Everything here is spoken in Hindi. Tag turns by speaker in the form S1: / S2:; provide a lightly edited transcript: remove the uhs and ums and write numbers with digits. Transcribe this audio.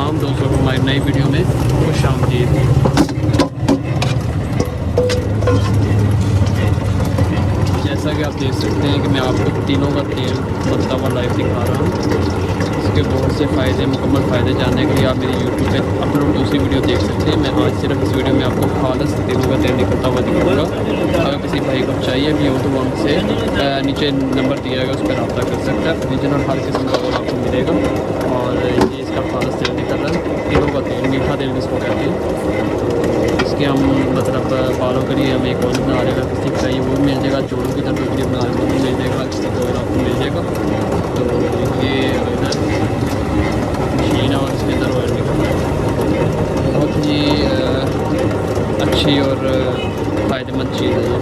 S1: तमाम दोस्तों को हमारी नई वीडियो में खुशामदीद। जैसा कि आप देख सकते हैं कि मैं आपको तीनों का तेल बनता हुआ लाइव दिखा रहा हूँ। इसके बहुत से फ़ायदे, मुकम्मल फ़ायदे जानने के लिए आप मेरी यूट्यूब पे अपलोड दूसरी वीडियो देख सकते हैं। मैं आज सिर्फ इस वीडियो में आपको खालिस तीनों का तेल निकलता हुआ दिखाऊँगा। अगर किसी भाई को चाहिए भी हो तो वो हमसे नीचे नंबर दिया गया, उस पर रब्ता कर सकता है। ओरिजिनल हर किस्म का तेल आपको मिलेगा। और ये इसका खालिस तेल निकल रहा है, तीनों का तेल, मीठा तेल जिसको कहते हैं। इसके हम मतलब बालों के लिए हमें एक ऑयल बना लेगा, किसी को चाहिए वो मिल जाएगा, जोड़ों की दर्द के लिए बना वो भी मिल जाएगा, किसी को अगर आपको मिल जाएगा। तो ये इधर मशीन है और इसके अंदर ऑयल निकल रहा है। बहुत ही अच्छी और फ़ायदेमंद चीज़ है ये।